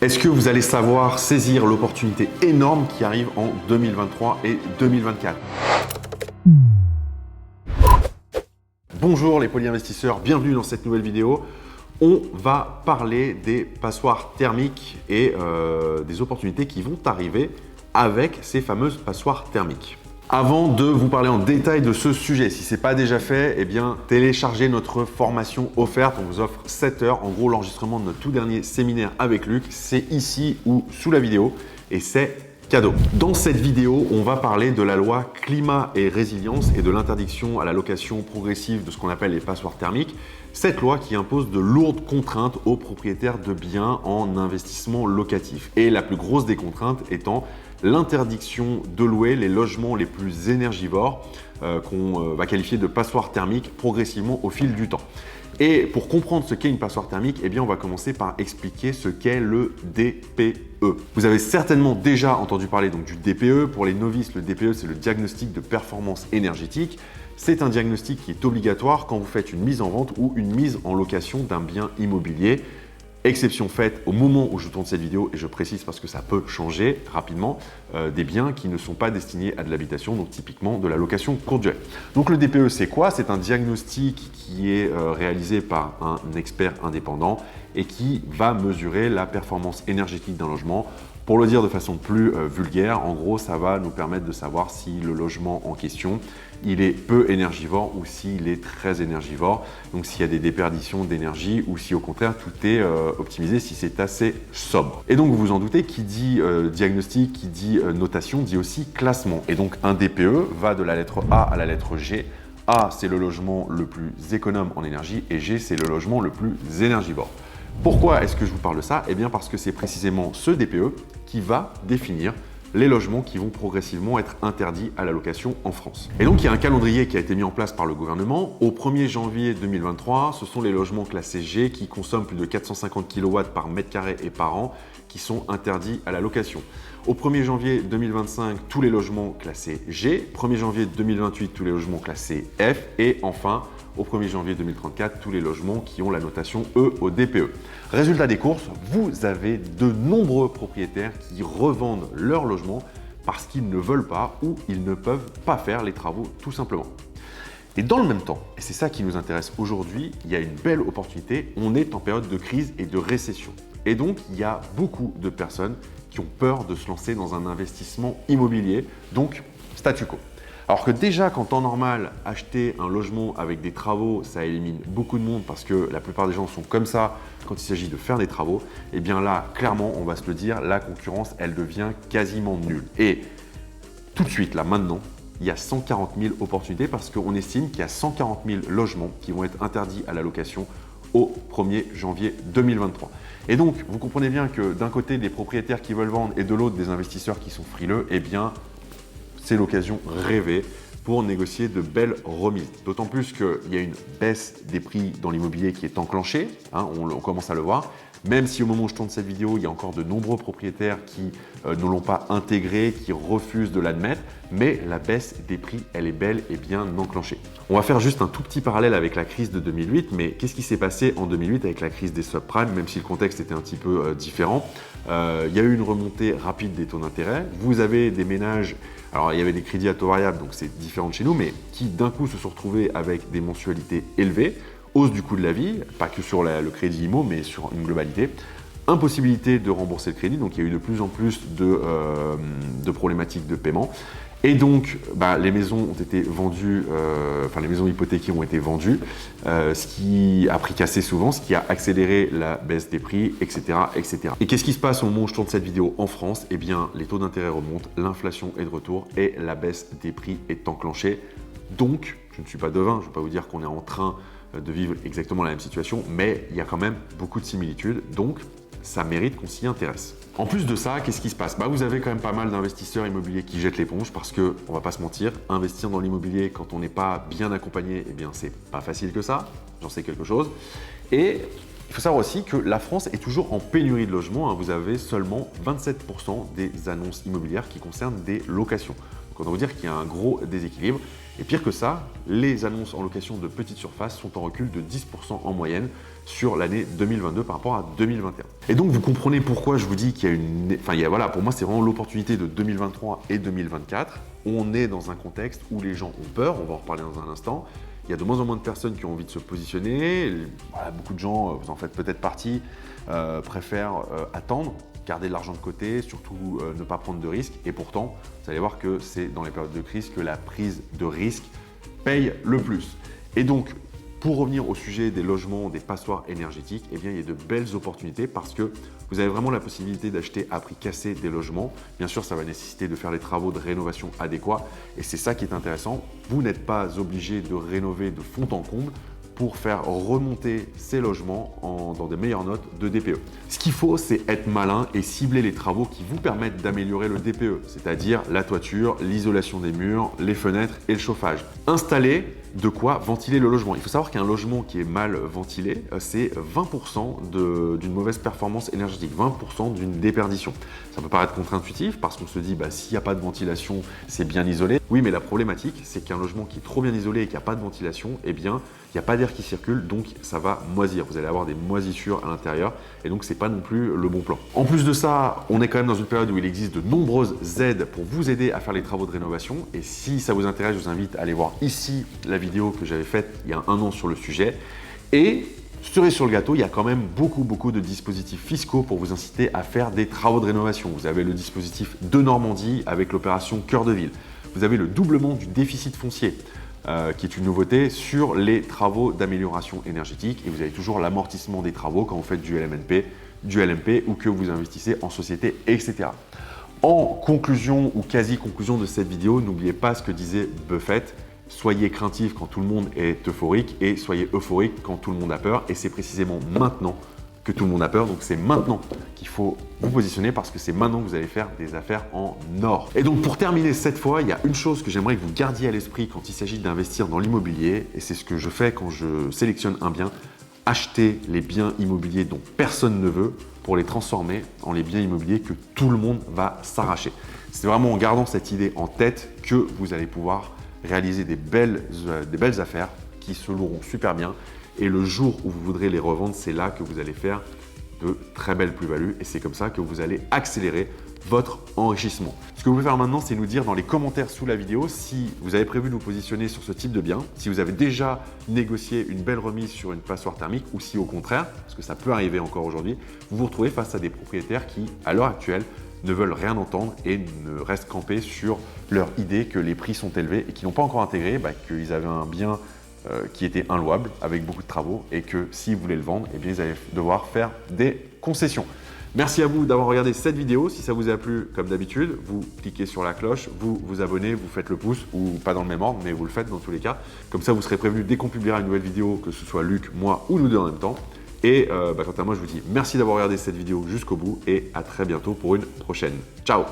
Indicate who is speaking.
Speaker 1: Est-ce que vous allez savoir saisir l'opportunité énorme qui arrive en 2023 et 2024? Bonjour les polyinvestisseurs, bienvenue dans cette nouvelle vidéo. On va parler des passoires thermiques et des opportunités qui vont arriver avec ces fameuses passoires thermiques. Avant de vous parler en détail de ce sujet, si ce n'est pas déjà fait, eh bien, téléchargez notre formation offerte. On vous offre 7 heures. En gros, l'enregistrement de notre tout dernier séminaire avec Luc, c'est ici ou sous la vidéo et c'est cadeau. Dans cette vidéo, on va parler de la loi climat et résilience et de l'interdiction à la location progressive de ce qu'on appelle les passoires thermiques. Cette loi qui impose de lourdes contraintes aux propriétaires de biens en investissement locatif. Et la plus grosse des contraintes étant l'interdiction de louer les logements les plus énergivores qu'on va qualifier de passoires thermiques progressivement au fil du temps. Et pour comprendre ce qu'est une passoire thermique, eh bien, on va commencer par expliquer ce qu'est le DPE. Vous avez certainement déjà entendu parler donc, du DPE. Pour les novices, le DPE, c'est le diagnostic de performance énergétique. C'est un diagnostic qui est obligatoire quand vous faites une mise en vente ou une mise en location d'un bien immobilier. Exception faite au moment où je tourne cette vidéo, et je précise parce que ça peut changer rapidement, des biens qui ne sont pas destinés à de l'habitation, donc typiquement de la location courte durée. Donc le DPE, c'est quoi? C'est un diagnostic qui est réalisé par un expert indépendant et qui va mesurer la performance énergétique d'un logement. Pour le dire de façon plus vulgaire, en gros, ça va nous permettre de savoir si le logement en question, il est peu énergivore ou s'il est très énergivore. Donc s'il y a des déperditions d'énergie ou si au contraire tout est optimisé, si c'est assez sobre. Et donc vous vous en doutez, qui dit diagnostic, qui dit notation, dit aussi classement. Et donc un DPE va de la lettre A à la lettre G. A, c'est le logement le plus économe en énergie et G, c'est le logement le plus énergivore. Pourquoi est-ce que je vous parle de ça? Eh bien parce que c'est précisément ce DPE qui va définir les logements qui vont progressivement être interdits à la location en France. Et donc, il y a un calendrier qui a été mis en place par le gouvernement. Au 1er janvier 2023, ce sont les logements classés G qui consomment plus de 450 kW par mètre carré et par an qui sont interdits à la location. Au 1er janvier 2025, tous les logements classés G. 1er janvier 2028, tous les logements classés F. Et enfin, au 1er janvier 2034, tous les logements qui ont la notation E au DPE. Résultat des courses, vous avez de nombreux propriétaires qui revendent leur logement parce qu'ils ne veulent pas ou ils ne peuvent pas faire les travaux tout simplement. Et dans le même temps, et c'est ça qui nous intéresse aujourd'hui, il y a une belle opportunité, on est en période de crise et de récession. Et donc, il y a beaucoup de personnes qui ont peur de se lancer dans un investissement immobilier, donc statu quo. Alors que déjà, qu'en temps normal, acheter un logement avec des travaux, ça élimine beaucoup de monde parce que la plupart des gens sont comme ça quand il s'agit de faire des travaux, et bien là, clairement, on va se le dire, la concurrence, elle devient quasiment nulle. Et tout de suite, là, maintenant, il y a 140 000 opportunités parce qu'on estime qu'il y a 140 000 logements qui vont être interdits à la location au 1er janvier 2023. Et donc, vous comprenez bien que d'un côté, des propriétaires qui veulent vendre et de l'autre, des investisseurs qui sont frileux, eh bien, c'est l'occasion rêvée pour négocier de belles remises. D'autant plus qu'il y a une baisse des prix dans l'immobilier qui est enclenchée, on commence à le voir. Même si au moment où je tourne cette vidéo, il y a encore de nombreux propriétaires qui ne l'ont pas intégré, qui refusent de l'admettre, mais la baisse des prix, elle est belle et bien enclenchée. On va faire juste un tout petit parallèle avec la crise de 2008, mais qu'est-ce qui s'est passé en 2008 avec la crise des subprimes, même si le contexte était un petit peu différent. Il y a eu une remontée rapide des taux d'intérêt. Vous avez des ménages, alors il y avait des crédits à taux variable, donc c'est différent de chez nous, mais qui d'un coup se sont retrouvés avec des mensualités élevées, hausse du coût de la vie, pas que sur le crédit IMO, mais sur une globalité, impossibilité de rembourser le crédit, donc il y a eu de plus en plus de problématiques de paiement. Et donc, les maisons ont été vendues, les maisons hypothéquées ont été vendues, ce qui a pris cassé souvent, ce qui a accéléré la baisse des prix, etc., etc. Et qu'est-ce qui se passe au moment où je tourne cette vidéo en France? Eh bien, les taux d'intérêt remontent, l'inflation est de retour et la baisse des prix est enclenchée. Donc, je ne suis pas devin, je ne vais pas vous dire qu'on est en train de vivre exactement la même situation, mais il y a quand même beaucoup de similitudes, donc ça mérite qu'on s'y intéresse. En plus de ça, qu'est-ce qui se passe? Vous avez quand même pas mal d'investisseurs immobiliers qui jettent l'éponge parce que, on va pas se mentir, investir dans l'immobilier quand on n'est pas bien accompagné, eh bien c'est pas facile que ça, j'en sais quelque chose. Et il faut savoir aussi que la France est toujours en pénurie de logements, vous avez seulement 27% des annonces immobilières qui concernent des locations. Donc on va vous dire qu'il y a un gros déséquilibre. Et pire que ça, les annonces en location de petites surfaces sont en recul de 10% en moyenne sur l'année 2022 par rapport à 2021. Et donc vous comprenez pourquoi je vous dis qu'il y a une... voilà, pour moi c'est vraiment l'opportunité de 2023 et 2024. On est dans un contexte où les gens ont peur, on va en reparler dans un instant. Il y a de moins en moins de personnes qui ont envie de se positionner. Voilà, beaucoup de gens, vous en faites peut-être partie, préfèrent attendre, garder de l'argent de côté, surtout ne pas prendre de risques. Et pourtant, vous allez voir que c'est dans les périodes de crise que la prise de risque paye le plus. Et donc, pour revenir au sujet des logements, des passoires énergétiques, eh bien, il y a de belles opportunités parce que vous avez vraiment la possibilité d'acheter à prix cassé des logements. Bien sûr, ça va nécessiter de faire les travaux de rénovation adéquats et c'est ça qui est intéressant. Vous n'êtes pas obligé de rénover de fond en comble pour faire remonter ces logements dans des meilleures notes de DPE. Ce qu'il faut, c'est être malin et cibler les travaux qui vous permettent d'améliorer le DPE, c'est-à-dire la toiture, l'isolation des murs, les fenêtres et le chauffage. Installer de quoi ventiler le logement. Il faut savoir qu'un logement qui est mal ventilé, c'est 20% d'une mauvaise performance énergétique, 20% d'une déperdition. Ça peut paraître contre-intuitif parce qu'on se dit s'il n'y a pas de ventilation, c'est bien isolé. Oui, mais la problématique, c'est qu'un logement qui est trop bien isolé et qui n'a pas de ventilation, eh bien, il n'y a pas d'air qui circule, donc ça va moisir. Vous allez avoir des moisissures à l'intérieur et donc c'est pas non plus le bon plan. En plus de ça, on est quand même dans une période où il existe de nombreuses aides pour vous aider à faire les travaux de rénovation. Et si ça vous intéresse, je vous invite à aller voir ici la vidéo que j'avais faite il y a un an sur le sujet. Et cerise sur le gâteau, il y a quand même beaucoup de dispositifs fiscaux pour vous inciter à faire des travaux de rénovation. Vous avez le dispositif de Normandie avec l'opération Cœur de Ville. Vous avez le doublement du déficit foncier. Qui est une nouveauté sur les travaux d'amélioration énergétique et vous avez toujours l'amortissement des travaux quand vous faites du LMNP, du LMP ou que vous investissez en société, etc. En conclusion ou quasi-conclusion de cette vidéo, n'oubliez pas ce que disait Buffett, soyez craintif quand tout le monde est euphorique et soyez euphorique quand tout le monde a peur et c'est précisément maintenant que tout le monde a peur, donc c'est maintenant qu'il faut vous positionner parce que c'est maintenant que vous allez faire des affaires en or. Et donc pour terminer cette fois, il y a une chose que j'aimerais que vous gardiez à l'esprit quand il s'agit d'investir dans l'immobilier et c'est ce que je fais quand je sélectionne un bien, acheter les biens immobiliers dont personne ne veut pour les transformer en les biens immobiliers que tout le monde va s'arracher. C'est vraiment en gardant cette idée en tête que vous allez pouvoir réaliser des belles affaires qui se loueront super bien. Et le jour où vous voudrez les revendre, c'est là que vous allez faire de très belles plus-values et c'est comme ça que vous allez accélérer votre enrichissement. Ce que vous pouvez faire maintenant, c'est nous dire dans les commentaires sous la vidéo si vous avez prévu de vous positionner sur ce type de bien, si vous avez déjà négocié une belle remise sur une passoire thermique ou si au contraire, parce que ça peut arriver encore aujourd'hui, vous vous retrouvez face à des propriétaires qui, à l'heure actuelle, ne veulent rien entendre et ne restent campés sur leur idée que les prix sont élevés et qui n'ont pas encore intégré qu'ils avaient un bien qui était inlouable avec beaucoup de travaux et que s'ils voulaient le vendre, eh bien, ils allaient devoir faire des concessions. Merci à vous d'avoir regardé cette vidéo. Si ça vous a plu, comme d'habitude, vous cliquez sur la cloche, vous vous abonnez, vous faites le pouce ou pas dans le même ordre, mais vous le faites dans tous les cas. Comme ça, vous serez prévenu dès qu'on publiera une nouvelle vidéo, que ce soit Luc, moi ou nous deux en même temps. Et quant à moi, je vous dis merci d'avoir regardé cette vidéo jusqu'au bout et à très bientôt pour une prochaine. Ciao!